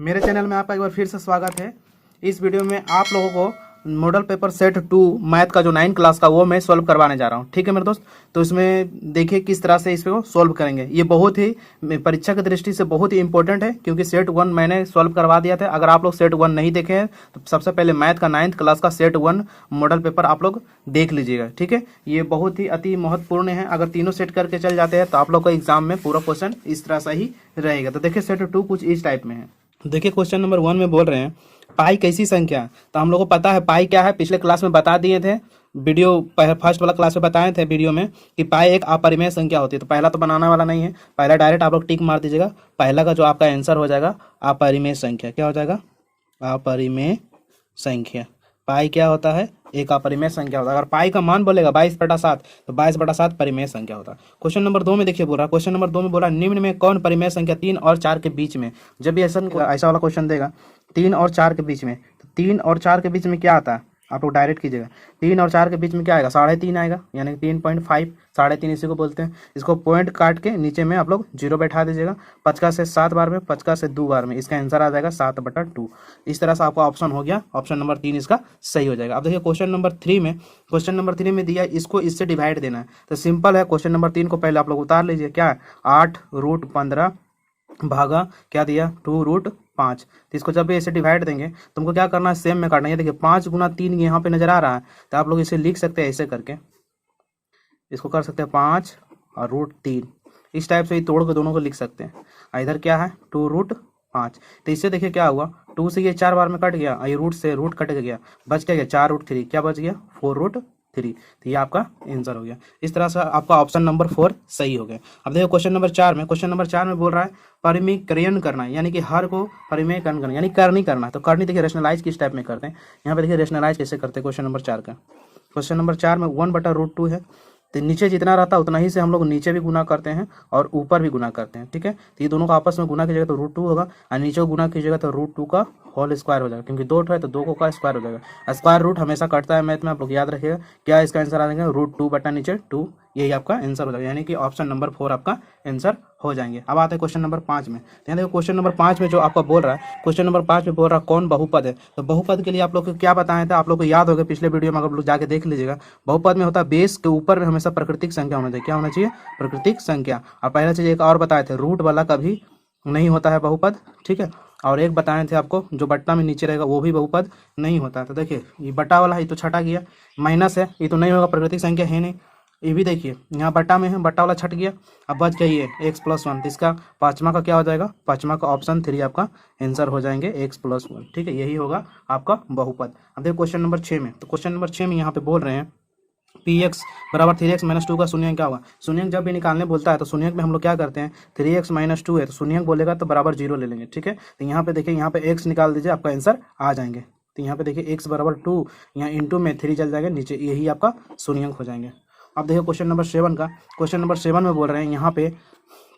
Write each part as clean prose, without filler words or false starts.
मेरे चैनल में आपका एक बार फिर से स्वागत है। इस वीडियो में आप लोगों को मॉडल पेपर सेट 2 मैथ का जो 9 क्लास का वो मैं सॉल्व करवाने जा रहा हूँ। ठीक है मेरे दोस्त, तो इसमें देखिए किस तरह से इसको सॉल्व करेंगे। ये बहुत ही परीक्षा की दृष्टि से बहुत ही इंपॉर्टेंट है, क्योंकि सेट 1 मैंने सॉल्व करवा दिया था। अगर आप लोग सेट 1 नहीं देखे हैं तो सबसे पहले मैथ का 9th क्लास का सेट 1 मॉडल पेपर आप लोग देख लीजिएगा। ठीक है, ये बहुत ही अति महत्वपूर्ण है। अगर तीनों सेट करके चल जाते हैं तो आप लोग का एग्जाम में पूरा क्वेश्चन इस तरह से ही रहेगा। तो देखिए सेट 2 कुछ इस टाइप में है। देखिए क्वेश्चन नंबर 1 में बोल रहे हैं पाई कैसी संख्या। तो हम लोग को पता है पाई क्या है, पिछले क्लास में बता दिए थे, वीडियो फर्स्ट वाला क्लास में बताए थे वीडियो में कि पाई एक अपरिमेय संख्या होती है। तो पहला तो बनाने वाला नहीं है, पहला डायरेक्ट आप लोग टिक मार दीजिएगा। पहला का जो आपका आंसर हो जाएगा अपरिमेय संख्या। क्या हो जाएगा? अपरिमेय संख्या। पाई क्या होता है? एक अपरिमेय संख्या होता है। अगर पाई का मान बोलेगा 22/7 तो 22/7 परिमेय संख्या होता है। क्वेश्चन नंबर 2 में देखिए बोल रहा है, क्वेश्चन नंबर 2 में बोला निम्न में कौन परिमेय संख्या 3 और 4 के बीच में। जब भी ऐसा वाला क्वेश्चन देगा 3 और 4 के बीच में, तो 3 और 4 के बीच में क्या आता है आप लोग डायरेक्ट कीजिएगा। 3 और 4 के बीच में क्या आएगा? 3.5 आएगा, यानी 3.5 3.5 इसी को बोलते हैं। इसको पॉइंट काट के नीचे में आप लोग 0 बैठा दीजिएगा। 50 से 7 बार में, 50 से 2 बार में, इसका आंसर आ जाएगा 7/2। इस तरह से आपका ऑप्शन हो गया, ऑप्शन नंबर 3 इसका सही हो जाएगा। अब देखिए क्वेश्चन नंबर 3 में दिया इसको इससे डिवाइड देना है। तो सिंपल है, क्वेश्चन नंबर 3 को पहले आप लोग उतार लीजिए। क्या है? 8√15 भागा क्या दिया? 2√5। तो इसको जब भी ऐसे डिवाइड देंगे तुमको क्या करना है? सेम में काटना है। देखिए 5 गुना 3 यहाँ पे नजर आ रहा है, तो आप लोग इसे लिख सकते हैं ऐसे करके, इसको कर सकते हैं 5 और √3। इस टाइप से ही तोड़ के दोनों को लिख सकते हैं। इधर क्या है? 2√5। तो इससे देखिए क्या हुआ, 2 से ये 4 बार में कट गया, ये रूट से रूट कट गया, बच क्या गया? 4√3। क्या बच गया? 4√3। तो ये आपका आंसर हो गया। इस तरह से आपका ऑप्शन नंबर 4 सही हो गया। अब देखो क्वेश्चन नंबर 4 में, क्वेश्चन नंबर 4 में बोल रहा है परिमेयकरण करना है, यानी कि हर को परिमेयकरण करना, यानी करनी करना है। तो करनी देखिए रेशनलाइज किस टाइप में करते हैं, यहाँ पे देखिए रेशनलाइज कैसे करते हैं। क्वेश्चन नंबर 4 का, क्वेश्चन नंबर 4 में 1/√2 है, तो नीचे जितना रहता है उतना ही से हम लोग नीचे भी गुना करते हैं और ऊपर भी गुना करते हैं। ठीक है, तो ये दोनों का आपस में गुना कीजिएगा तो √2 होगा, और नीचे को गुना कीजिएगा तो √2 का होल स्क्वायर हो जाएगा, क्योंकि 2 है तो 2 को का स्क्वायर हो जाएगा। स्क्वायर रूट हमेशा कटता है मैथ में, आप लोग याद रखिएगा। क्या इसका आंसर आ जाएगा? √2 बटा नीचे 2, यही आपका आंसर हो जाएगा, यानी कि ऑप्शन नंबर 4 आपका आंसर हो जाएंगे। अब आते हैं क्वेश्चन नंबर 5 में। ध्यान देखो क्वेश्चन नंबर 5 में जो आपका बोल रहा है, क्वेश्चन नंबर 5 में बोल रहा है कौन बहुपद है। तो बहुपद के लिए आप लोग को क्या बताया था, आप लोग को याद होगा पिछले वीडियो में, अगर लोग जाके देख लीजिएगा। बहुपद में होता है बेस के ऊपर में हमेशा प्राकृतिक संख्या होना चाहिए। क्या होना चाहिए? प्राकृतिक संख्या। और पहला चीज एक और बताए थे, रूट वाला कभी नहीं होता है बहुपद। ठीक है, और एक बताए थे आपको जो बट्टा में नीचे रहेगा वो भी बहुपद नहीं होता है। तो देखिए ये बट्टा वाला ये तो छटा गया, माइनस है, ये तो नहीं होगा, प्राकृतिक संख्या है नहीं। ये भी देखिए यहाँ बट्टा में है, बट्टा वाला छट गया, अब बच गई है x+1। तो इसका पाँचवा का क्या हो जाएगा? पाँचवा का ऑप्शन 3 आपका आंसर हो जाएंगे x+1। ठीक है, यही होगा आपका बहुपद। अब देखो क्वेश्चन नंबर 6 में, तो क्वेश्चन नंबर 6 में यहाँ पे बोल रहे हैं px बराबर 3x - 2 का शून्यंक क्या होगा। शून्यंक जब भी निकालने बोलता है तो शून्यंक में हम लोग क्या करते हैं, 3x - 2 है तो शून्यंक बोलेगा तो बराबर 0 ले लेंगे। ठीक है, तो यहाँ पे देखिए, यहाँ पे x निकाल दीजिए, आपका आंसर आ जाएंगे। तो यहाँ पे देखिए x बराबर 2, यहाँ इंटू में 3 चल जाएगा नीचे, यही आपका शून्यंक हो जाएंगे। अब देखिए क्वेश्चन नंबर 7 का, क्वेश्चन नंबर 7 में बोल रहे हैं यहाँ पे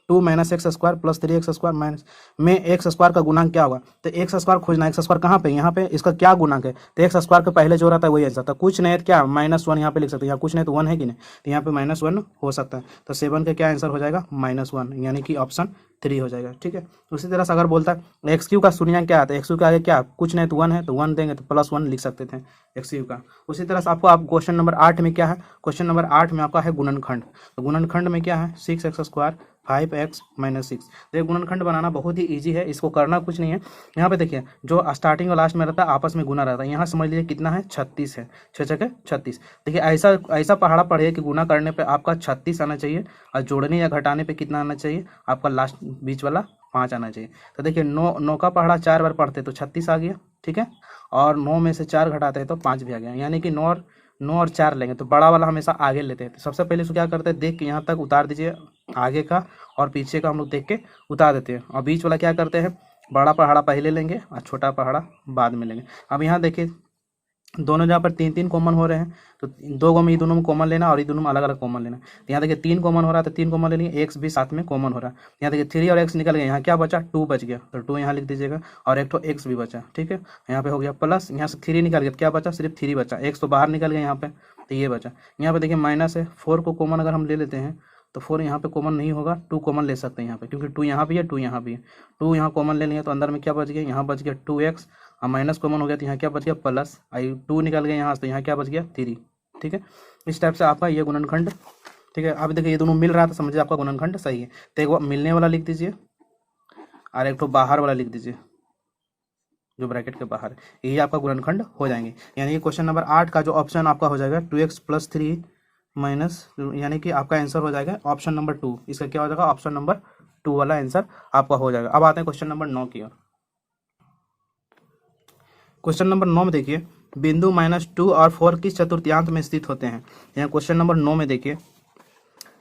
2 - x² + 3x² माइनस में x² का गुणांक क्या होगा। तो x² खोजना है, x² कहाँ पे? यहाँ पे इसका क्या गुणांक है, तो x² के पहले जो रहता है वही आंसर था। कुछ नहीं है तो क्या -1 यहाँ पे लिख सकते हैं, यहाँ कुछ नहीं तो 1 है कि नहीं, तो यहाँ पे -1 हो सकता है। तो 7 का क्या आंसर हो जाएगा? -1, यानी कि ऑप्शन 3 हो जाएगा। ठीक है, उसी तरह से अगर बोलता है x³ का शून्यंक क्या आता है, x³ के आगे क्या कुछ नहीं तो 1 है, तो 1 देंगे तो +1 लिख सकते थे x³ का। उसी तरह से आपको आप क्वेश्चन नंबर 8 में क्या है, क्वेश्चन नंबर 8 में आपका है गुणनखंड। तो गुणनखंड में क्या है? 6x² 5x - 6। तो ये गुणनखंड बनाना बहुत ही इजी है, इसको करना कुछ नहीं है। यहाँ पे देखिए जो स्टार्टिंग और लास्ट में रहता है आपस में गुना रहता है। यहाँ समझ लीजिए कितना है? 36 है, 6 छके 36। देखिए ऐसा पहाड़ा पढ़िए कि गुना करने पे आपका 36 आना चाहिए, और जोड़ने या घटाने पे कितना आना चाहिए? आपका लास्ट बीच वाला 5 आना चाहिए। तो देखिए 9 का पहाड़ा 4 बार पढ़ते तो 36 आ गया। ठीक है, और 9 में से 4 घटाते हैं तो 5 भी आ गया, यानी कि 9 और 4 लेंगे तो बड़ा वाला हमेशा आगे लेते हैं। तो सबसे पहले इसको क्या करते हैं, देख के यहाँ तक उतार दीजिए, आगे का और पीछे का हम लोग देख के उतार देते हैं, और बीच वाला क्या करते हैं, बड़ा पहाड़ा पहले लेंगे और छोटा पहाड़ा बाद में लेंगे। अब यहाँ देखिए दोनों जहाँ पर 3 कॉमन हो रहे हैं, तो 2 में ये दोनों में कॉमन लेना और ये दोनों में अलग अलग कॉमन लेना। तो यहाँ देखिए 3 कॉमन हो रहा है तो 3 कॉमन ले लेंगे, x भी साथ में कॉमन हो रहा है। यहाँ देखिए 3 और x निकल गया, यहाँ क्या बचा? 2 बच गया, तो 2 यहाँ लिख दीजिएगा, और एक तो x भी बचा। ठीक है, यहाँ पे हो गया प्लस, यहाँ से 3 निकल गया, क्या बचा? सिर्फ 3 बचा, x तो बाहर निकल गया यहाँ पे, तो ये बचा। यहाँ पे देखिए माइनस है, 4 को कॉमन अगर हम ले लेते हैं तो 4 यहाँ पे कॉमन नहीं होगा, 2 कॉमन ले सकते हैं यहाँ पे, क्योंकि 2 यहाँ भी है, 2 यहाँ भी है। 2 यहाँ कॉमन ले लेंगे तो अंदर में क्या बच गया, यहाँ बच गया 2x, और माइनस कॉमन हो गया तो यहाँ क्या बच गया प्लस, आई 2 निकल गया यहाँ से, तो यहाँ क्या बच गया 3। ठीक है, इस टाइप से आपका ये गुणनखंड, ठीक है। अब देखिए ये दोनों मिल रहा था, समझिए आपका गुणनखंड सही है। तो एक मिलने वाला लिख दीजिए और एक तो बाहर वाला लिख दीजिए, जो ब्रैकेट के बाहर, यही आपका गुणनखंड हो जाएंगे। यानी कि क्वेश्चन नंबर 8 का जो ऑप्शन आपका हो जाएगा 2x + 3 माइनस, यानी कि आपका आंसर हो जाएगा ऑप्शन नंबर 2। इसका क्या हो जाएगा, ऑप्शन नंबर 2 वाला आंसर आपका हो जाएगा। अब आते हैं क्वेश्चन नंबर 9 की ओर। क्वेश्चन नंबर 9 में देखिए, बिंदु -2 और 4 किस चतुर्थांश में स्थित होते हैं। यहाँ क्वेश्चन नंबर 9 में देखिए,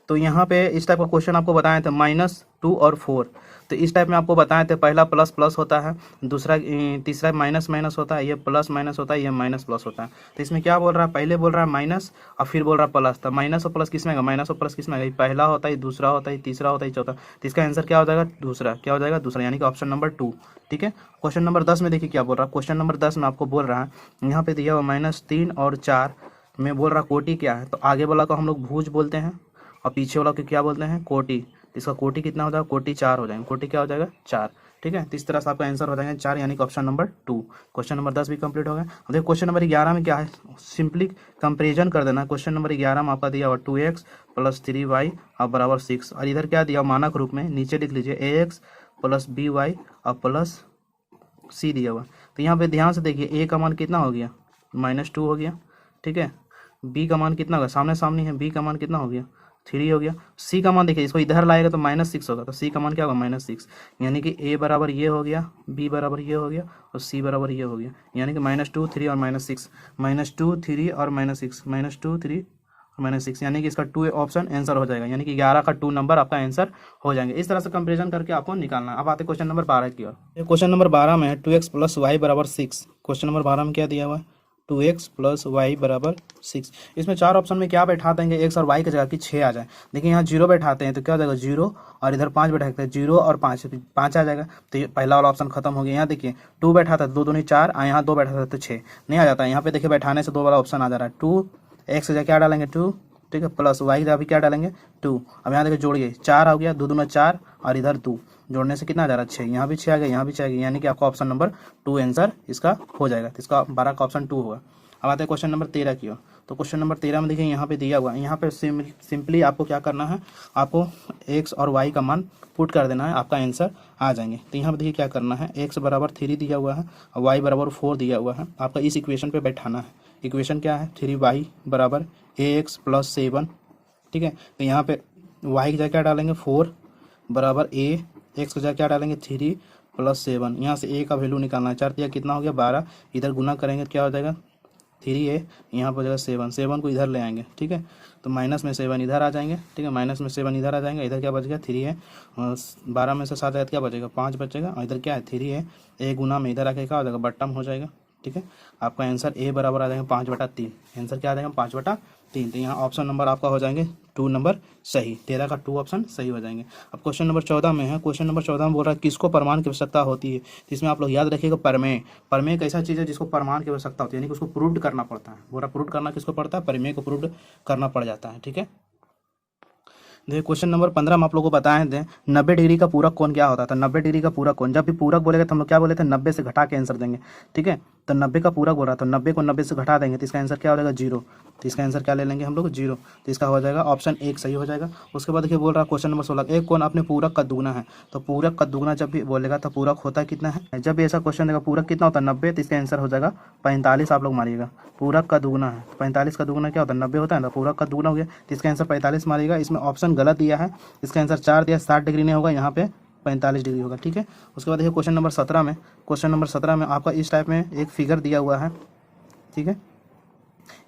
तो यहाँ पे इस टाइप का क्वेश्चन आपको बताए थे -2 और 4। तो इस टाइप में आपको बताए थे, पहला प्लस प्लस होता है, दूसरा तीसरा माइनस माइनस होता है, ये प्लस माइनस होता है, ये माइनस प्लस होता है। तो इसमें क्या बोल रहा है, पहले बोल रहा है माइनस और फिर बोल रहा है प्लस। तो माइनस और प्लस किस में आएगा, माइनस और प्लस किस में आएगा, पहला होता है, दूसरा होता है, तीसरा होता है, चौथा। तो इसका आंसर क्या हो जाएगा, दूसरा। क्या हो जाएगा, दूसरा, यानी कि ऑप्शन नंबर 2। ठीक है, क्वेश्चन नंबर 10 में देखिए क्या बोल रहा है। क्वेश्चन नंबर 10 में आपको बोल रहा है, यहाँ पे दिया हुआ -3 और 4 में बोल रहा कोटि क्या है। तो आगे वाला को हम लोग भुज बोलते हैं और पीछे वाला को क्या बोलते हैं, कोटि। इसका कोटि कितना हो जाएगा, कोटि 4 हो जाएगा। कोटि क्या हो जाएगा, 4। ठीक है, तो इस तरह से आपका आंसर हो जाएगा 4, यानी कि ऑप्शन नंबर 2। क्वेश्चन नंबर 10 भी कंप्लीट हो गया। अब देखो क्वेश्चन नंबर 11 में क्या है, सिंपली कंपेरिजन कर देना। क्वेश्चन नंबर 11 में आपका दिया हुआ 2x + 3y = 6, और इधर क्या दिया मानक रूप में, नीचे लिख लीजिए ax + by और +c दिया हुआ। तो यहाँ पे ध्यान से देखिए, a का मान कितना हो गया, -2 हो गया। ठीक है, b का मान कितना होगा, सामने सामने है, b का मान कितना हो गया, 3 हो गया। c का मान देखिए, इसको इधर लाएगा तो -6 होगा, तो c का मान क्या होगा, -6। यानी कि a बराबर ये हो गया, b बराबर ये हो गया और c बराबर ये हो गया। यानी कि -2, 3 और -6, -2, 3 और -6, -2, 3 और -6, यानी कि इसका 2 ऑप्शन आंसर हो जाएगा। यानी कि 11 का 2 नंबर आपका आंसर हो जाएंगे। इस तरह से कंपेरिजन करके आपको निकालना है। अब आते क्वेश्चन नंबर 12 की ओर। क्वेश्चन नंबर 12 में 2x + y = 6। क्वेश्चन नंबर 12 में क्या दिया हुआ है, 2x + y = 6। इसमें 4 ऑप्शन में क्या बैठा देंगे, x और y की जगह की 6 आ जाए। देखिए यहाँ 0 बैठाते हैं तो क्या हो जाएगा 0, और इधर 5 बैठाते हैं, 0 और 5 आ जाएगा। तो ये पहला वाला ऑप्शन खत्म हो गया। यहाँ देखिए 2 बैठाता है, 2 दूनी 4, और यहाँ 2 बैठाता है तो 6 नहीं आ जाता है। यहाँ पे देखिए बैठाने से 2 वाला ऑप्शन आ जा रहा है। 2 x की जगह क्या डालेंगे 2, ठीक है, प्लस y की जगह भी क्या डालेंगे 2। अब यहाँ देखिए जोड़िए, 4 आ गया, 2 दूना 4 और इधर 2, जोड़ने से कितना आ जा रहा है 6। यहाँ भी 6 आ गया, यहाँ भी 6 आ गया, यानी कि आपका ऑप्शन नंबर 2 आंसर इसका हो जाएगा। तो इसका 12 का ऑप्शन 2 होगा। अब आते हैं क्वेश्चन नंबर 13 की ओर। तो क्वेश्चन नंबर 13 में देखिए यहाँ पे दिया हुआ है, यहाँ पे सिंपली आपको क्या करना है, आपको x और y का मान पुट कर देना है, आपका आंसर आ जाएंगे। तो यहाँ पे देखिए क्या करना है, x बराबर 3 दिया हुआ है और y बराबर 4 दिया हुआ है, आपका इस इक्वेशन पे बैठाना है। इक्वेशन क्या है, 3y = ax + 7। ठीक है, तो यहाँ पे y की जगह क्या डालेंगे 4 बराबर a, x की जगह क्या डालेंगे 3 + 7। यहाँ से a का वैल्यू निकालना है, 4 कितना हो गया 12, इधर गुना करेंगे क्या हो जाएगा 3a, यहाँ पर हो जाएगा 7 को इधर ले आएंगे। ठीक है, तो माइनस में 7 इधर आ जाएंगे। ठीक है, माइनस में 7 इधर आ जाएंगे, इधर क्या बच गया 3 है, 12 में से 7 आया क्या बचेगा 5 बचेगा, और इधर क्या है 3 है, a गुना में इधर आके क्या हो जाएगा बट्टम हो जाएगा। ठीक है, आपका आंसर a बराबर आ जाएगा 5/3। आंसर क्या आ जाएगा 5/3। तो यहाँ ऑप्शन नंबर आपका हो जाएंगे 2 नंबर सही, 13 का 2 ऑप्शन सही हो जाएंगे। अब क्वेश्चन नंबर 14 में है। क्वेश्चन नंबर 14 में बोल रहा है किसको प्रमाण की आवश्यकता होती है। तो इसमें आप लोग याद रखिएगा, प्रमेय। प्रमेय एक ऐसा चीज़ है जिसको प्रमाण की आवश्यकता होती है, यानी कि उसको प्रूव करना पड़ता है। बोला प्रूव करना किसको पड़ता है, प्रमेय को प्रूव करना पड़ जाता है। ठीक है, देखिए क्वेश्चन नंबर 15 में आप लोगों को बताए थे 90 डिग्री का पूरक कोण क्या होता था। 90 डिग्री का पूरक कोण, जब भी पूरक बोलेगा तो हम लोग क्या बोले थे 90 से घटा के आंसर देंगे। ठीक है, तो 90 का पूरक बोल रहा तो 90 को 90 से घटा देंगे तो इसका आंसर क्या हो जाएगा 0। तो इसका आंसर क्या ले लेंगे हम लोग 0। तो इसका हो जाएगा ऑप्शन 1 सही हो जाएगा। उसके बाद देखिए बोल रहा है क्वेश्चन नंबर 16, एक कोण अपने पूरक का दुगुना है। तो पूरक का दुगुना जब भी बोलेगा तो पूरक होता कितना है, जब भी ऐसा क्वेश्चन देगा पूरक कितना होता है 90, तो इसका आंसर हो जाएगा 45। आप लोग मारिएगा, पूरक का दुगुना है, 45 का दुगुना क्या होता है 90 होता है ना, पूरक का दुगुना हो गया, तो इसका आंसर 45 मारिएगा। इसमें ऑप्शन गलत दिया है, इसका आंसर 4 दिया, 60 डिग्री नहीं होगा, यहाँ पे 45 डिग्री होगा। ठीक है, उसके बाद देखिए क्वेश्चन नंबर 17 में। क्वेश्चन नंबर 17 में आपका इस टाइप में एक फिगर दिया हुआ है। ठीक है,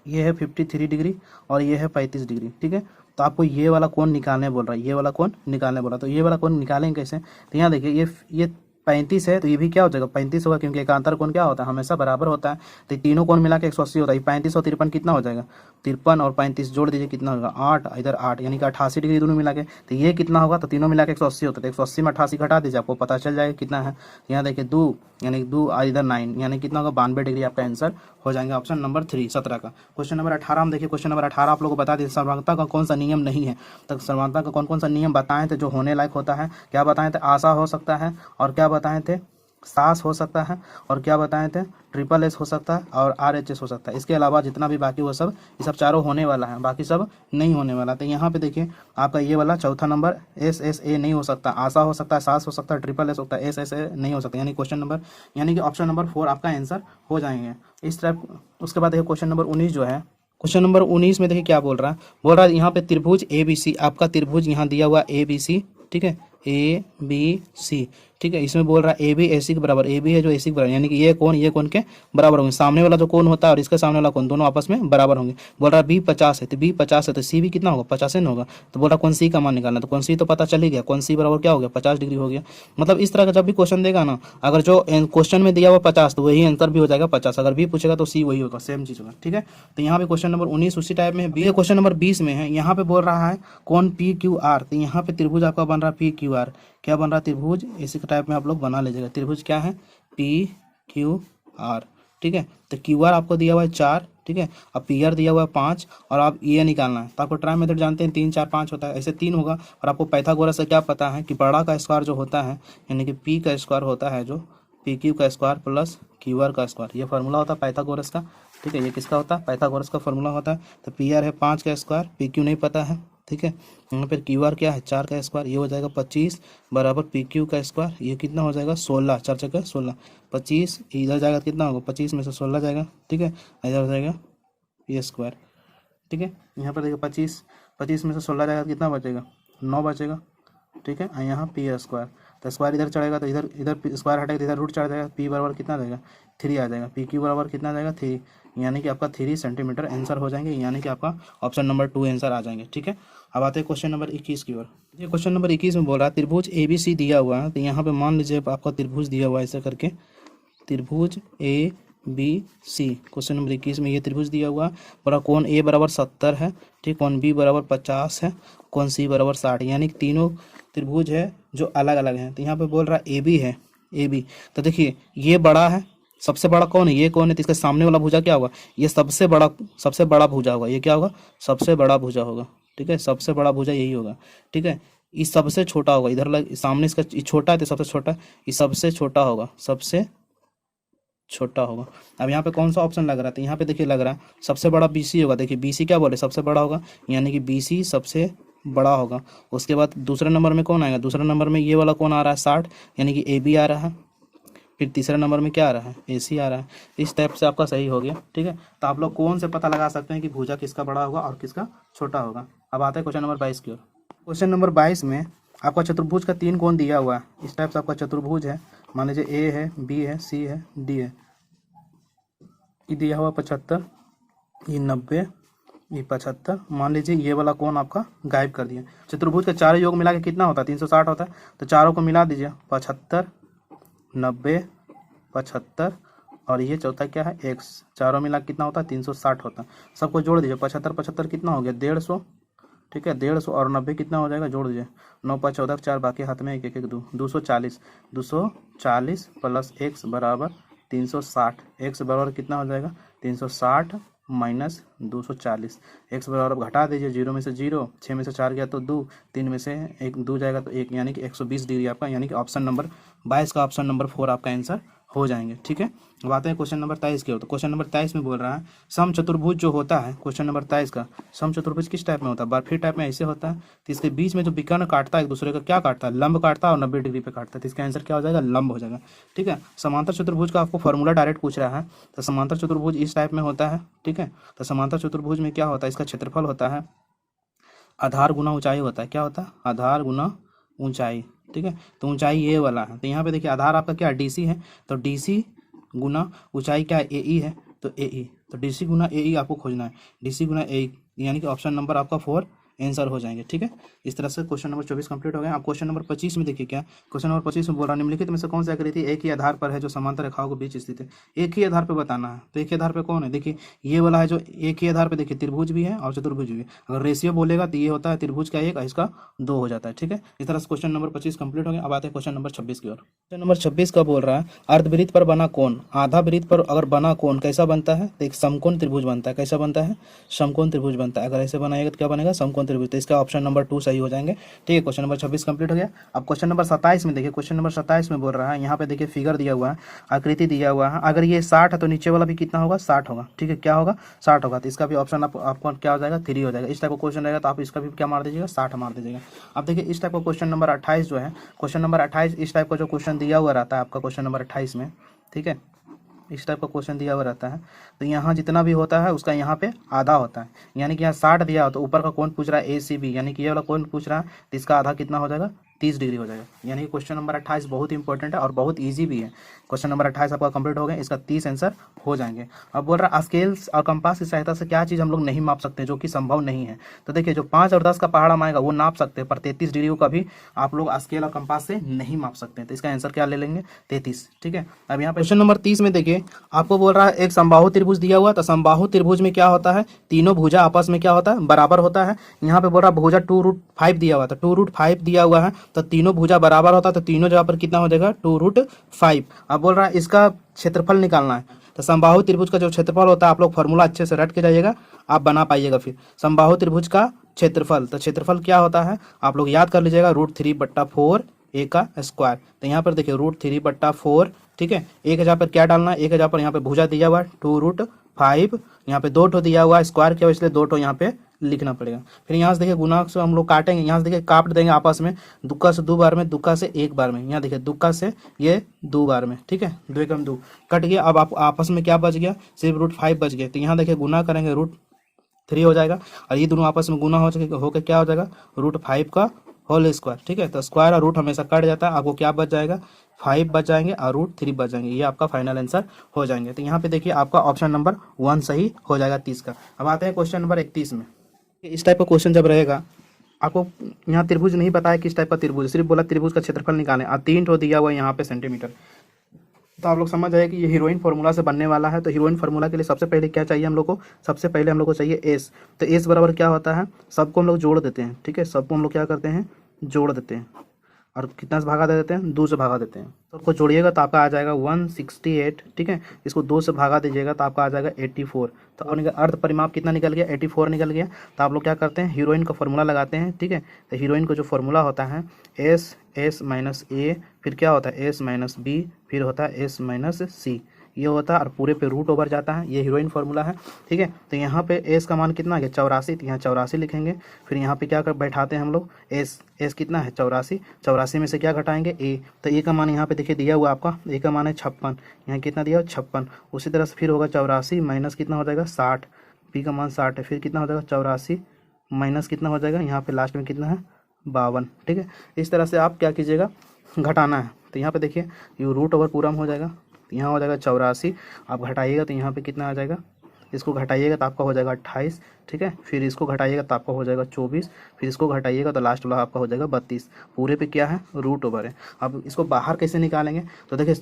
ये है 53 डिग्री और ये है 35 डिग्री। ठीक है, तो आपको ये वाला कोण निकालने बोल रहा है, ये वाला कोण निकालने बोल रहा है। तो ये वाला कोण निकालेंगे कैसे, तो यहाँ देखिए ये 35 है, तो ये भी क्या हो जाएगा 35 होगा, क्योंकि एकांतर कोण क्या होता है हमेशा बराबर होता है। तो तीनों कोण मिला के 180 होता है। 35 और 53 कितना हो जाएगा, 53 और 35 जोड़ दीजिए कितना होगा 8, इधर 8, यानी कि 88 डिग्री दोनों मिला के। तो ये कितना होगा, तो तीनों मिला के 180 होता है। 180 में 88 घटा दीजिए, आपको पता चल जाएगा कितना है। यहाँ देखिए 2 यानी 2 इधर 9, यानी कितना होगा 92 डिग्री आपका आंसर हो जाएगा ऑप्शन नंबर 3 17 का। क्वेश्चन नंबर 18 हम देखिए, क्वेश्चन नंबर 18 आप लोगों को बता दें समानता का कौन सा नियम नहीं है। तो समानता का कौन कौन सा नियम बताए थे जो होने लायक होता है, क्या बताए थे, आशा हो सकता है, और क्या बताए थे, सास हो सकता है, और क्या बताए थे, ट्रिपल एस हो सकता है, और RHS हो सकता है। इसके अलावा जितना भी बाकी वो सब, ये सब चारों होने वाला है, बाकी सब नहीं होने वाला। तो यहाँ पे देखिए आपका ये वाला चौथा नंबर SSA नहीं हो सकता, आशा हो सकता है, सास हो सकता है, ट्रिपल एस होता है, SSA नहीं हो सकता, यानी क्वेश्चन नंबर यानी कि ऑप्शन नंबर 4 आपका आंसर हो जाएंगे इस टाइप। उसके बाद देखिए क्वेश्चन नंबर 19 जो है, क्वेश्चन नंबर 19 में देखिए क्या बोल रहा है यहाँ पे त्रिभुज ABC, आपका त्रिभुज यहाँ दिया हुआ ABC, ठीक है, ABC, ठीक है। इसमें बोल रहा है AB AC के बराबर, AB है जो AC के बराबर, यानी कि ये कोण के बराबर होंगे। सामने वाला जो कोण होता है और इसके सामने वाला कोण दोनों आपस में बराबर होंगे। बोल रहा है B 50 है, तो B 50 है तो C भी कितना होगा, 50 नहीं होगा। तो बोल रहा है कौन C का मान निकालना, तो कौन C तो पता चल ही गया, कौन C बराबर क्या हो गया 50 डिग्री हो गया। मतलब इस तरह का जब भी क्वेश्चन देगा ना, अगर जो क्वेश्चन में दिया हुआ 50 तो वही आंसर भी हो जाएगा 50, अगर B पूछेगा तो C वही होगा, सेम चीज होगा, ठीक है। तो यहाँ पे क्वेश्चन नंबर 19 उसी टाइप में है। क्वेश्चन नंबर 20 में है, यहाँ पे बोल रहा है कौन PQR, तो यहाँ पे त्रिभुज आपका बन रहा है PQR, क्या बन रहा है त्रिभुज, इसी के टाइप में आप लोग बना लीजिएगा। त्रिभुज क्या है PQR, ठीक है। तो QR आपको दिया हुआ है 4, ठीक है, अब PR दिया हुआ है 5, और आप ये निकालना है। तो आपको ट्राई मेथड जानते हैं 3 4 5 होता है, ऐसे 3 होगा। और आपको पाइथागोरस से क्या पता है कि बड़ा का स्क्वायर जो होता है, यानी कि P का स्क्वायर होता है जो PQ का स्क्वायर प्लस QR का स्क्वायर, ये फार्मूला होता है पाइथागोरस का, ठीक है। ये किसका होता है, पाइथागोरस का फार्मूला होता है। तो PR है 5 का स्क्वायर, PQ नहीं पता है, ठीक है। यहाँ पर QR क्या है 4 का स्क्वायर, ये हो जाएगा 25 बराबर PQ का स्क्वायर, ये कितना हो जाएगा 16, 4 जगह 16, 25 इधर जाएगा कितना होगा 25 में से 16 जाएगा, ठीक है, इधर हो जाएगा P स्क्वायर, ठीक है। यहाँ पर देखिए 25 में से 16 जाएगा कितना बचेगा 9 बचेगा, ठीक है। और यहाँ P स्क्वायर, तो स्क्वायर इधर चढ़ेगा तो इधर स्क्वायर हटेगा तो इधर रूट चढ़ जाएगा, P बराबर कितना देगा 3 आ जाएगा, PQ बराबर कितना जाएगा 3, यानी कि आपका 3 सेंटीमीटर आंसर हो जाएंगे, यानी कि आपका ऑप्शन नंबर 2 आंसर आ जाएंगे, ठीक है। अब आते हैं क्वेश्चन नंबर 21 की ओर। ये क्वेश्चन नंबर 21 में बोल रहा है त्रिभुज ABC दिया हुआ है, तो यहाँ पे मान लीजिए आपका त्रिभुज दिया हुआ है ऐसा करके, त्रिभुज ABC, क्वेश्चन नंबर 21 में ये त्रिभुज दिया हुआ है, बोला कोण A बराबर 70 है, ठीक, कोण B बराबर 50 है, कोण C बराबर 60, यानी कि तीनों त्रिभुज है जो अलग अलग हैं। तो यहाँ पे बोल रहा है AB है, AB, तो देखिए ये बड़ा है, सबसे बड़ा कौन है, ये कौन है, तो इसके सामने वाला भुजा क्या होगा, ये सबसे बड़ा भुजा होगा, ये क्या होगा सबसे बड़ा भुजा होगा, ठीक है, सबसे बड़ा भुजा यही होगा, ठीक है। ये सबसे छोटा होगा, इधर सामने इसका छोटा है तो सबसे छोटा, ये सबसे छोटा होगा, सबसे छोटा होगा। अब यहाँ पे कौन सा ऑप्शन लग रहा है, तो यहाँ पे देखिए लग रहा है सबसे बड़ा BC होगा, देखिए BC क्या बोले सबसे बड़ा होगा, यानी कि BC सबसे बड़ा होगा। उसके बाद दूसरे नंबर में कौन आएगा, दूसरे नंबर में ये वाला कौन आ रहा है 60, यानी कि AB आ रहा है। फिर तीसरे नंबर में क्या आ रहा है AC आ रहा है। इस टाइप से आपका सही हो गया, ठीक है। तो आप लोग कौन से पता लगा सकते हैं कि भुजा किसका बड़ा होगा और किसका छोटा होगा। अब आते हैं क्वेश्चन नंबर 22 की ओर। क्वेश्चन नंबर 22 में आपका चतुर्भुज का 3 कोण दिया हुआ है, इस टाइप से आपका चतुर्भुज है, मान लीजिए A है, B है, C है, D है। ये दिया हुआ 75, ये 90, ये 75, मान लीजिए ये वाला कोण आपका गायब कर दिया। चतुर्भुज का चारों योग मिला के कितना होता है 360 होता है, तो चारों को मिला दीजिए 75, 90, 75, और ये चौथा क्या है X, चारों मिला कितना होता है 360 होता है। सबको जोड़ दीजिए, 75 कितना हो गया 150, ठीक है, 150, और 90 कितना हो जाएगा जोड़ दीजिए, 9 5 14 4, बाकी हाथ में 1 1 1 2, 240 प्लस X बराबर 360, X बराबर कितना हो जाएगा 360 माइनस 240, X बराबर घटा दीजिए, 0 में से 0, 6 में से 4 गया तो 2, 3 में से 1 2 जाएगा तो 1, यानी कि 120 डिग्री आपका, यानी कि ऑप्शन नंबर 22 का ऑप्शन नंबर 4 आपका आंसर हो जाएंगे, ठीक है। अब आते हैं क्वेश्चन नंबर 23 के। तो क्वेश्चन नंबर 23 में बोल रहा है सम चतुर्भुज जो होता है, क्वेश्चन नंबर 23 का सम चतुर्भुज किस टाइप में होता है, बर्फी टाइप में ऐसे होता है। तो इसके बीच में जो विकर्ण काटता है एक दूसरे का क्या काटता है, लंब काटता है, और 90 डिग्री पे काटता है। तो इसका आंसर क्या हो जाएगा लंब हो जाएगा, ठीक है। समांतर चतुर्भुज का आपको फॉर्मूला डायरेक्ट पूछ रहा है, तो समांतर चतुर्भुज इस टाइप में होता है, ठीक है। तो समांतर चतुर्भुज में क्या होता है, इसका क्षेत्रफल होता है आधार गुना ऊंचाई होता है, क्या होता है आधार गुना ऊंचाई, ठीक है। तो ऊंचाई ये वाला है, तो यहाँ पे देखिए आधार आपका क्या DC है, तो DC गुना ऊंचाई क्या है AE है, तो AE, तो DC गुना AE आपको खोजना है, DC गुना AE, यानी कि ऑप्शन नंबर आपका 4 आंसर हो जाएंगे। ठीक है, इस तरह से क्वेश्चन नंबर 24 कंप्लीट हो गया। अब क्वेश्चन नंबर 25 में देखिए क्या, क्वेश्चन नंबर 25 में बोल रहा निम्नलिखित में से कौन सी आकृति एक ही आधार पर है जो समांतर रेखाओं के बीच स्थित है। एक ही आधार पर बताना है, तो एक ही आधार पर कौन है, देखिए ये वाला है जो एक ही आधार पर, देखिए त्रिभुज भी है और चतुर्भुज भी है। अगर रेशियो बोलेगा तो ये होता है त्रिभुज का 1 और इसका 2 हो जाता है। ठीक है, इस तरह से क्वेश्चन नंबर 25 कंप्लीट हो गया। अब आते हैं क्वेश्चन नंबर 26 की ओर। क्वेश्चन नंबर 26 का बोल रहा है अर्धवृत्त पर बना कोण, आधा वृत्त पर अगर बना कोण कैसा बनता है, तो एक समकोण त्रिभुज बनता है। कैसा बनता है, समकोण त्रिभुज बनता है। अगर ऐसे बनाएगा तो क्या बनेगा, समकोण त्रिभुज। तो इसका ऑप्शन नंबर 2 सही हो जाएंगे। ठीक है, क्वेश्चन नंबर 26 कंप्लीट हो गया। अब क्वेश्चन नंबर 27 में देखिए, क्वेश्चन नंबर 27 में बोल रहा है, यहाँ पे देखिए फिगर दिया हुआ है, आकृति दिया हुआ है। अगर ये 60 है तो नीचे वाला भी कितना होगा, 60 होगा। ठीक है, क्या होगा, 60 होगा। तो इसका भी ऑप्शन आपको क्या हो जाएगा, 3 हो जाएगा। इस टाइप का क्वेश्चन रहेगा तो आप इसका भी क्या मार दीजिएगा, 60 मार दीजिएगा। अब देखिए इस टाइप का क्वेश्चन नंबर 28 जो है, क्वेश्चन नंबर 28 इस टाइप का जो क्वेश्चन दिया हुआ रहता है आपका क्वेश्चन नंबर 28 में, ठीक है, इस टाइप का क्वेश्चन दिया हुआ रहता है। तो यहाँ जितना भी होता है उसका यहाँ पे आधा होता है, यानी कि यहाँ 60 दिया हो तो ऊपर का कौन पूछ रहा है, ACB, यानी कि ये वाला कौन पूछ रहा है, तो इसका आधा कितना हो जाएगा, 30 डिग्री हो जाएगा। यानी कि क्वेश्चन नंबर 28 बहुत इंपॉर्टेंट है और बहुत ईजी भी है। क्वेश्चन नंबर 28 आपका कंप्लीट हो गया, इसका 30 आंसर हो जाएंगे। अब बोल रहा है स्केल्स और कंपास की सहायता से क्या चीज़ हम लोग नहीं माप सकते, जो कि संभव नहीं है। तो देखिए जो 5 और 10 का पहाड़ा आएगा वो नाप सकते हैं, पर 33 डिग्री को कभी आप लोग स्केल और कंपास से नहीं माप सकते। तो इसका आंसर क्या ले लेंगे, 33। ठीक है, अब यहाँ पे क्वेश्चन नंबर 30 में देखिए आपको बोल रहा है एक समबाहु त्रिभुज दिया हुआ। तो समबाहु त्रिभुज में क्या होता है, तीनों भुजा आपस में क्या होता है, बराबर होता है। यहाँ पे बोल रहा है भुजा 2√5 दिया हुआ था, 2√5 दिया हुआ है तो तीनों भुजा बराबर होता है, तो तीनों जगह पर कितना हो जाएगा, 2√5। अब बोल रहा है इसका क्षेत्रफल निकालना है। तो समबाहु त्रिभुज का जो क्षेत्रफल होता है आप लोग फॉर्मूला अच्छे से रट के जाइएगा, आप बना पाइएगा। फिर समबाहु त्रिभुज का क्षेत्रफल, तो क्षेत्रफल क्या होता है आप लोग याद कर लीजिएगा, √3/4 a का स्क्वायर। तो यहाँ पर देखिए √3/4, ठीक है, एक जगह पर क्या डालना है, एक जगह पर यहाँ पे भुजा दिया हुआ है 2√5, यहाँ पे 2 ठो दिया हुआ है, स्क्वायर किया इसलिए 2 ठो यहाँ पे लिखना पड़ेगा। फिर यहाँ से देखिए गुना से हम लोग काटेंगे, यहाँ से देखिए काट देंगे आपस में, दुक्का से 2 बार में, दुक्का से 1 बार में। यहाँ देखिए दुक्का से ये 2 बार में, ठीक है, 2 एकम 2 कट गया। अब आप आपस में क्या बच गया, सिर्फ √5 बच गया। तो यहाँ देखिए गुना करेंगे √3 हो जाएगा और ये दोनों आपस में गुना होकर क्या हो जाएगा, √5 का होल स्क्वायर। ठीक है, तो स्क्वायर और रूट हमेशा कट जाता है, आपको क्या बच जाएगा, 5 बच जाएंगे और √3 बच जाएंगे। ये आपका फाइनल आंसर हो जाएंगे। तो यहाँ पे देखिए आपका ऑप्शन नंबर 1 सही हो जाएगा 30 का। अब आते हैं क्वेश्चन नंबर 31 में। इस टाइप का क्वेश्चन जब रहेगा, आपको यहाँ त्रिभुज नहीं पता है किस टाइप का त्रिभुज, सिर्फ बोला त्रिभुज का क्षेत्रफल निकालें और 3 ठो दिया हुआ है यहाँ पे सेंटीमीटर। तो आप लोग समझ जाए कि ये हीरोइन फार्मूला से बनने वाला है। तो हीरोइन फार्मूला के लिए सबसे पहले क्या चाहिए हम लोग को, सबसे पहले हम लोग को चाहिए एस। तो एस बराबर क्या होता है, सबको हम लोग जोड़ देते हैं। ठीक है, सबको हम लोग क्या करते हैं, जोड़ देते हैं और कितना से भागा दे देते हैं, 2 से भागा देते हैं। तो आपको जोड़िएगा तो आपका आ जाएगा 168। ठीक है, इसको 2 से भागा दीजिएगा तो आपका आ जाएगा 84। तो अर्ध परिमाप कितना निकल गया, 84 निकल गया। तो आप लोग क्या करते हैं, हीरोइन का फॉर्मूला लगाते हैं। ठीक है, तो हीरोइन का जो फॉर्मूला होता है S माइनस A, फिर क्या होता है S माइनस B, फिर होता है S माइनस C, ये होता है और पूरे पे √ओवर जाता है। ये हीरोइन फार्मूला है। ठीक है, तो यहाँ पे एस का मान कितना है, 84। तो यहाँ 84 लिखेंगे। फिर यहाँ पे क्या कर बैठाते हैं हम लोग, एस कितना है, 84 में से क्या घटाएंगे, ए। तो ए का मान यहाँ पे देखिए दिया हुआ आपका, ए का मान है 56, यहाँ कितना दिया हुआ 56। उसी तरह से फिर होगा 84 माइनस कितना हो जाएगा 60, बी का मान 60 है। फिर कितना हो जाएगा 84 माइनस कितना हो जाएगा, यहाँ पे लास्ट में कितना है 52। ठीक है, इस तरह से आप क्या कीजिएगा, घटाना है। तो यहाँ पे देखिए ये √ओवर पूरा हो जाएगा, यहाँ हो जाएगा 84, आप घटाइएगा तो यहाँ पे कितना आ जाएगा, इसको घटाइएगा तो आपका हो जाएगा 28। ठीक है, फिर इसको घटाइएगा तो आपका हो जाएगा 24, फिर इसको घटाइएगा तो लास्ट वाला आपका हो जाएगा 32। पूरे पे क्या है, √ओवर है। अब इसको बाहर कैसे निकालेंगे, तो देखिए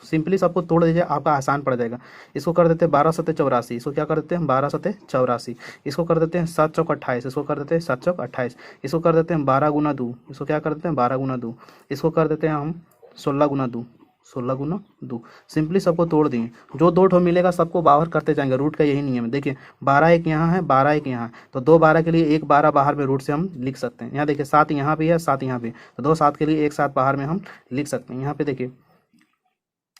सिंपली सबको तोड़ दीजिए, आपका आसान पड़ जाएगा। इसको कर देते हैं 12 × 84, इसको क्या कर देते हैं 12 × 84, इसको कर देते हैं 7 × 28, इसको कर देते हैं 7 × 28, इसको कर देते हैं 12 × 2, इसको क्या कर देते हैं 12 × 2, इसको कर देते हैं हम 16 × 2, 16 × 2। सिंपली सबको तोड़ दिए, जो 2 ठो मिलेगा सबको बाहर करते जाएंगे। रूट का यही नियम है। देखिए 12 एक यहाँ है, 12 एक यहाँ है, तो 2 12 के लिए एक 12 बाहर में रूट से हम लिख सकते हैं। यहाँ देखिए 7 यहाँ भी है, 7 यहाँ भी, तो 2 7 के लिए एक 7 बाहर में हम लिख सकते हैं। यहाँ पे देखिए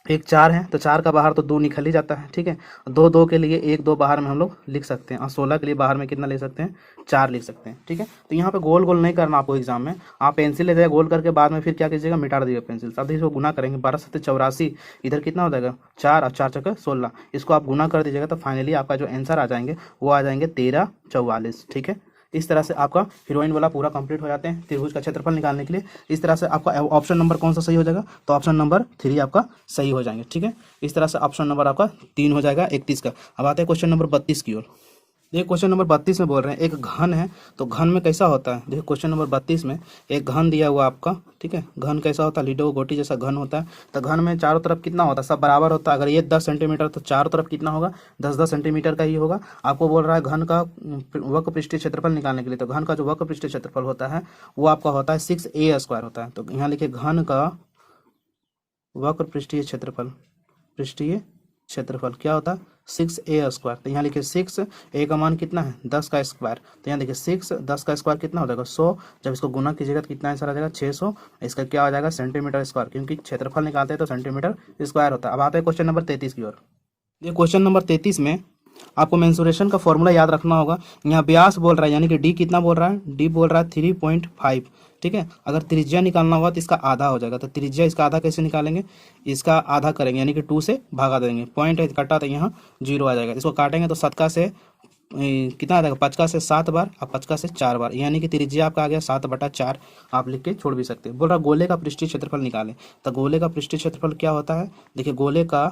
एक 4 है, तो 4 का बाहर तो 2 निकल ही जाता है। ठीक है, 2 2 के लिए एक 2 बाहर में हम लोग लिख सकते हैं और 16 के लिए बाहर में कितना ले सकते हैं, 4 लिख सकते हैं। ठीक है, तो यहाँ पे गोल गोल नहीं करना आपको एग्जाम में, आप पेंसिल ले जाइए गोल करके, बाद में फिर क्या कीजिएगा, मिटा दीजिएगा पेंसिल। अब इसको गुना करेंगे, 12 × 84, इधर कितना हो जाएगा 4 और 4 × 16, इसको आप गुना कर दीजिएगा तो फाइनली आपका जो आंसर आ जाएंगे वो आ जाएंगे 1344। ठीक है, इस तरह से आपका हीरोइन वाला पूरा कंप्लीट हो जाते हैं त्रिभुज का क्षेत्रफल निकालने के लिए। इस तरह से आपका ऑप्शन नंबर कौन सा सही हो जाएगा, तो ऑप्शन नंबर 3 आपका सही हो जाएंगे। ठीक है, इस तरह से ऑप्शन नंबर आपका 3 हो जाएगा 31 का। अब आते हैं क्वेश्चन नंबर 32 की ओर। देखिए क्वेश्चन नंबर 32 में बोल रहे हैं एक घन है, तो घन में कैसा होता है। देखिए क्वेश्चन नंबर 32 में एक घन दिया हुआ आपका, ठीक है। घन कैसा होता है, लिडो गोटी जैसा घन होता है। तो घन में चारों तरफ कितना होता है, सब बराबर होता है। अगर ये 10 सेंटीमीटर तो चारों तरफ कितना होगा, 10-10 सेंटीमीटर का ही होगा। आपको बोल रहा है घन का वक्र पृष्ठीय क्षेत्रफल निकालने के लिए, तो घन का जो वक्र पृष्ठीय क्षेत्रफल होता है वो आपका होता है 6a² होता है। तो यहाँ लिखिए घन का वक्र पृष्ठीय क्षेत्रफल, पृष्ठीय क्षेत्रफल क्या होता है 6a²। तो यहाँ लिखिए 6 a का मान कितना है 10 का स्क्वायर। तो यहाँ देखिए 6 10 का स्क्वायर कितना हो जाएगा 100। जब इसको गुना कीजिएगा तो कितना आंसर आ जाएगा 600। इसका क्या हो जाएगा सेंटीमीटर स्क्वायर, क्योंकि क्षेत्रफल निकालते हैं तो सेंटीमीटर स्क्वायर होता है। अब आते हैं क्वेश्चन नंबर 33 की ओर। ये क्वेश्चन नंबर 33 में आपको मेंसुरेशन का फॉर्मूला याद रखना होगा। यहाँ व्यास बोल रहा है, यानी कि डी कितना बोल रहा है, डी बोल रहा है 3.5, ठीक है। अगर त्रिज्या निकालना होगा तो इसका आधा हो जाएगा। तो त्रिज्या इसका आधा कैसे निकालेंगे, इसका आधा करेंगे यानी कि 2 से भागा देंगे। पॉइंट है कटा तो यहाँ 0 आ जाएगा। इसको काटेंगे तो 7 से कितना आ जाएगा 5 से 7 बार और 5 से 4 बार, यानी कि त्रिज्या आपका आ गया 7/4। आप लिख के छोड़ भी सकते हैं। बोल रहा गोले का पृष्ठीय क्षेत्रफल निकालें। तो गोले का पृष्ठीय क्षेत्रफल क्या होता है, देखिए गोले का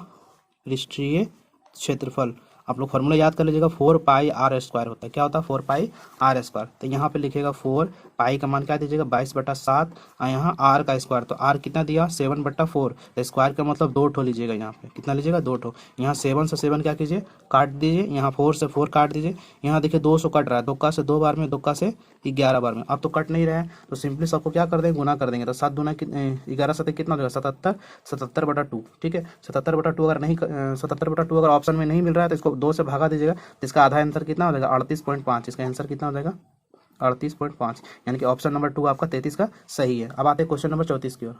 पृष्ठीय क्षेत्रफल आप लोग फॉर्मूला याद कर लीजिएगा 4πr² होता है। क्या होता है 4πr²। तो यहाँ पे लिखिएगा 4 पाई का मान क्या दीजिएगा 22/7 और यहाँ r का स्क्वायर, तो r कितना दिया 7/4। तो स्क्वायर का मतलब 2 ठो लीजिएगा, यहाँ पे कितना लीजिएगा 2 ठो। यहाँ 7 से 7 क्या कीजिए काट दीजिए, यहाँ 4 से 4 काट दीजिए। यहाँ देखिए 200 कट रहा है, 2 से 2 बार में, 2 से 11 बार में। अब तो कट नहीं रहा है तो सिंपली सबको क्या कर देंगे गुना कर देंगे। तो 7 दूना 11 7 कितना हो जाएगा 77/2, ठीक है। 77/2 अगर नहीं 77/2 अगर ऑप्शन में नहीं मिल रहा है तो इसको 2 से भागा दीजिएगा। तो इसका आधा आंसर कितना हो जाएगा 38.5। इसका आंसर कितना हो जाएगा 38.5, यानी कि ऑप्शन नंबर 2 आपका 33 का सही है। अब आते हैं क्वेश्चन नंबर 34 की ओर।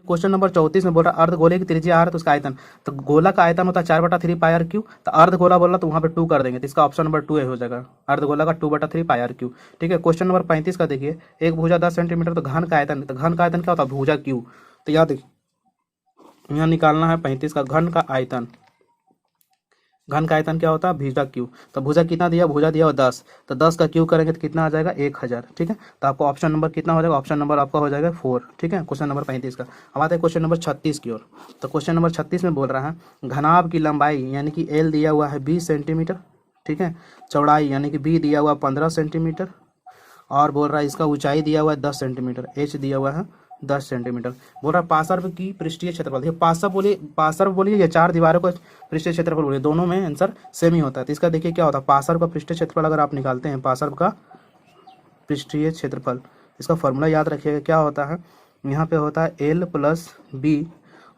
क्वेश्चन नंबर 34 में बोल रहा है अर्ध गोले की त्रिज्या r है तो उसका आयतन, तो गोला का आयतन होता है 4/3πr³। तो अर्ध गोला बोल रहा तो वहाँ पे 2 कर देंगे, तो इसका ऑप्शन नंबर 2 हो जाएगा। अर्ध गोला का 2/3πr³, ठीक है। क्वेश्चन नंबर 35 का देखिए एक भुजा 10 सेंटीमीटर, तो घन का आयतन, तो घन का आयतन क्या होता है भुजा क्यू। तो याद देखिए यहाँ निकालना है 35 का घन का आयतन। घन का आयतन क्या होता है भुजा क्यू। तो भुजा कितना दिया, भुजा दिया 10, तो 10 का क्यू करेंगे तो कितना आ जाएगा 1000, ठीक है। तो आपको ऑप्शन नंबर कितना हो जाएगा, ऑप्शन नंबर आपका हो जाएगा 4, ठीक है। क्वेश्चन नंबर 35 का। अब आते हैं क्वेश्चन नंबर 36 की ओर। तो क्वेश्चन नंबर 36 में बोल रहा है घनाभ की लंबाई यानी कि एल दिया हुआ है 20 सेंटीमीटर, ठीक है। चौड़ाई यानी कि बी दिया हुआ 15 सेंटीमीटर, और बोल रहा है इसका ऊंचाई दिया हुआ है 10 सेंटीमीटर, एच दिया हुआ है 10 सेंटीमीटर। बोल रहा है पार्श्व की पृष्ठीय क्षेत्रफल। देखिए पार्श्व बोलिए या 4 दीवारों का पृष्ठीय क्षेत्रफल बोलिए, दोनों में आंसर सेम ही होता है। तो इसका देखिए क्या होता है पार्श्व का पृष्ठीय क्षेत्रफल अगर आप निकालते हैं, पार्श्व का पृष्ठीय क्षेत्रफल, इसका फॉर्मूला याद रखिएगा क्या होता है। यहाँ पे होता है L+B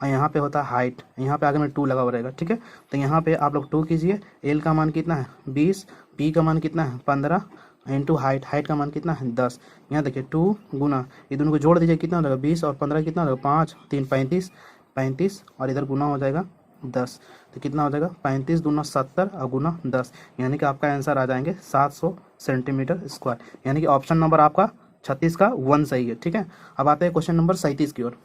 और यहाँ पे होता है हाइट, यहाँ पे आगे में 2 लगा हुआ रहेगा, ठीक है। तो यहाँ पे आप लोग 2 कीजिए, L का मान कितना है 20, B का मान कितना है 15 इंटू हाइट, हाइट का मान कितना है 10। यहाँ देखिए 2 गुना ये दोनों को जोड़ दीजिए कितना हो जाएगा 20 और 15 कितना हो जाएगा 5 3 35 और इधर गुना हो जाएगा 10। तो कितना हो जाएगा 35 दूना 70 और गुना 10, यानी कि आपका आंसर आ जाएंगे 700 सेंटीमीटर स्क्वायर, यानी कि ऑप्शन नंबर आपका 36 का 1 सही है, ठीक है। अब आते हैं क्वेश्चन नंबर 37 की ओर।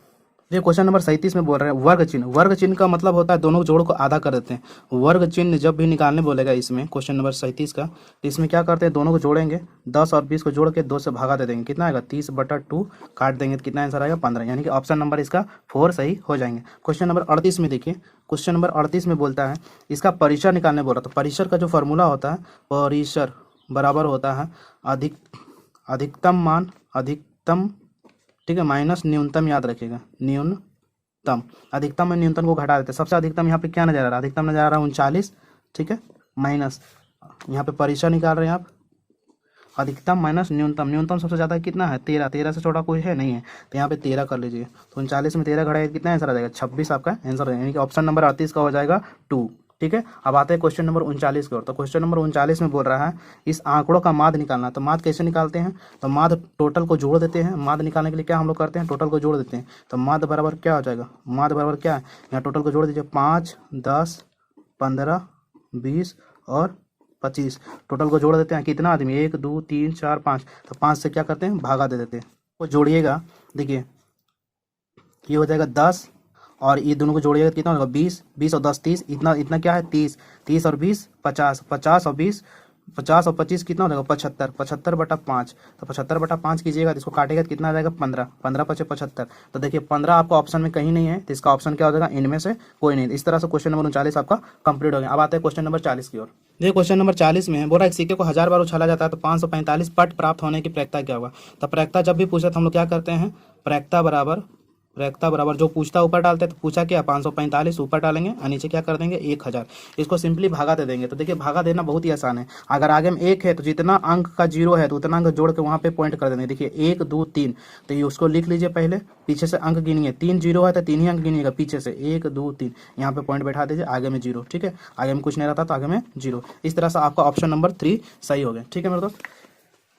ये क्वेश्चन नंबर 37 में बोल रहे हैं वर्ग चिन्ह। वर्ग चिन्ह का मतलब होता है दोनों जोड़ को आधा कर देते हैं। वर्ग चिन्ह जब भी निकालने बोलेगा इसमें क्वेश्चन नंबर 37 का, तो इसमें क्या करते हैं दोनों को जोड़ेंगे, 10 और 20 को जोड़ के 2 से भागा दे देंगे, कितना आएगा 30/2 काट देंगे तो कितना आंसर आएगा 15, यानी कि ऑप्शन नंबर इसका 4 सही हो जाएंगे। क्वेश्चन नंबर 38 में देखिए, क्वेश्चन नंबर 38 में बोलता है इसका परिसर निकालने बोल रहा। तो परिसर का जो फॉर्मूला होता है, परिसर बराबर होता है अधिकतम मान अधिकतम, ठीक है, माइनस न्यूनतम, याद रखिएगा न्यूनतम। अधिकतम में न्यूनतम को घटा देते हैं। सबसे अधिकतम यहाँ पे क्या नजर आ रहा है, अधिकतम नजर आ रहा है 39, ठीक है, माइनस यहाँ पे परिसर निकाल रहे हैं आप, अधिकतम माइनस न्यूनतम। न्यूनतम सबसे ज़्यादा कितना है 13, 13 से छोटा कोई है नहीं है, तो यहाँ पे 13 कर लीजिए। तो 39 में 13 घटाइए कितना आंसर आ जाएगा 26 आपका आंसर है, यानी कि ऑप्शन नंबर 38 का हो जाएगा 2, ठीक है। अब आते हैं क्वेश्चन नंबर 39 की ओर। तो क्वेश्चन नंबर 39 में बोल रहा है इस आंकड़ों का माध्य निकालना। तो माध्य कैसे निकालते हैं, तो माध्य टोटल को जोड़ देते हैं। माध्य निकालने के लिए क्या हम लोग करते हैं, टोटल को जोड़ देते हैं। तो माध्य बराबर क्या हो जाएगा, माध्य बराबर क्या है, यहाँ टोटल को जोड़ दीजिए 5 10 15 20 और 25, टोटल को जोड़ देते हैं। कितना आदमी 1 2 3 4 5, तो 5 से क्या करते हैं भागा दे देते हैं। वो जोड़िएगा, देखिए ये हो जाएगा 10 और ये दोनों को जोड़िएगा कितना होगा 20, 20 और 10 30, इतना क्या है 30, 30 और 20 50, 50 और 20 50 और 25 कितना हो जाएगा 75, 75/5। तो 75/5 कीजिएगा तो इसको काटेगा तो कितना आ जाएगा 15, 15×5 = 75। तो देखिए 15 आपका ऑप्शन में कहीं नहीं है, तो इसका ऑप्शन क्या हो जाएगा, इनमें से कोई नहीं। इस तरह से क्वेश्चन नंबर 39 आपका कंप्लीट हो गया। अब आते हैं क्वेश्चन नंबर 40 की ओर। देखिए क्वेश्चन नंबर 40 में है, बोला एक सिक्के को 1000 बार उछाला जाता है तो 545 पट प्राप्त होने की प्रयत्ता क्या होगा। तो प्रयत्ता जब भी पूछे तो हम लोग क्या करते हैं, प्रयत्ता बराबर जो पूछता ऊपर डालते हैं, तो पूछा क्या 545 ऊपर डालेंगे और नीचे क्या कर देंगे 1000। इसको सिंपली भागा दे देंगे। तो देखिए भागा देना बहुत ही आसान है। अगर आगे में 1 है तो जितना अंक का 0 है तो उतना अंक जोड़ के वहाँ पे पॉइंट कर देंगे। देखिए 1 2 3, तो ये उसको लिख लीजिए पहले, पीछे से अंक गिनिए, 3 0 है तो 3 ही अंक गिनिएगा पीछे से, 1 2 3, यहाँ पे पॉइंट बैठा दीजिए, आगे में 0। ठीक है, आगे में कुछ नहीं रहता तो आगे में 0। इस तरह से आपका ऑप्शन नंबर 3 सही हो गया। ठीक है मेरे दोस्त,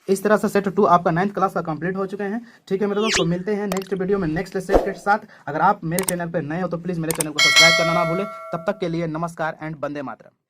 इस तरह से सेट 2 आपका 9th क्लास का कंप्लीट हो चुके हैं। ठीक है मेरे दोस्तों, मिलते हैं नेक्स्ट वीडियो में नेक्स्ट सेट के साथ। अगर आप मेरे चैनल पर नए हो तो प्लीज़ मेरे चैनल को सब्सक्राइब करना ना भूलें। तब तक के लिए नमस्कार एंड वंदे मातरम।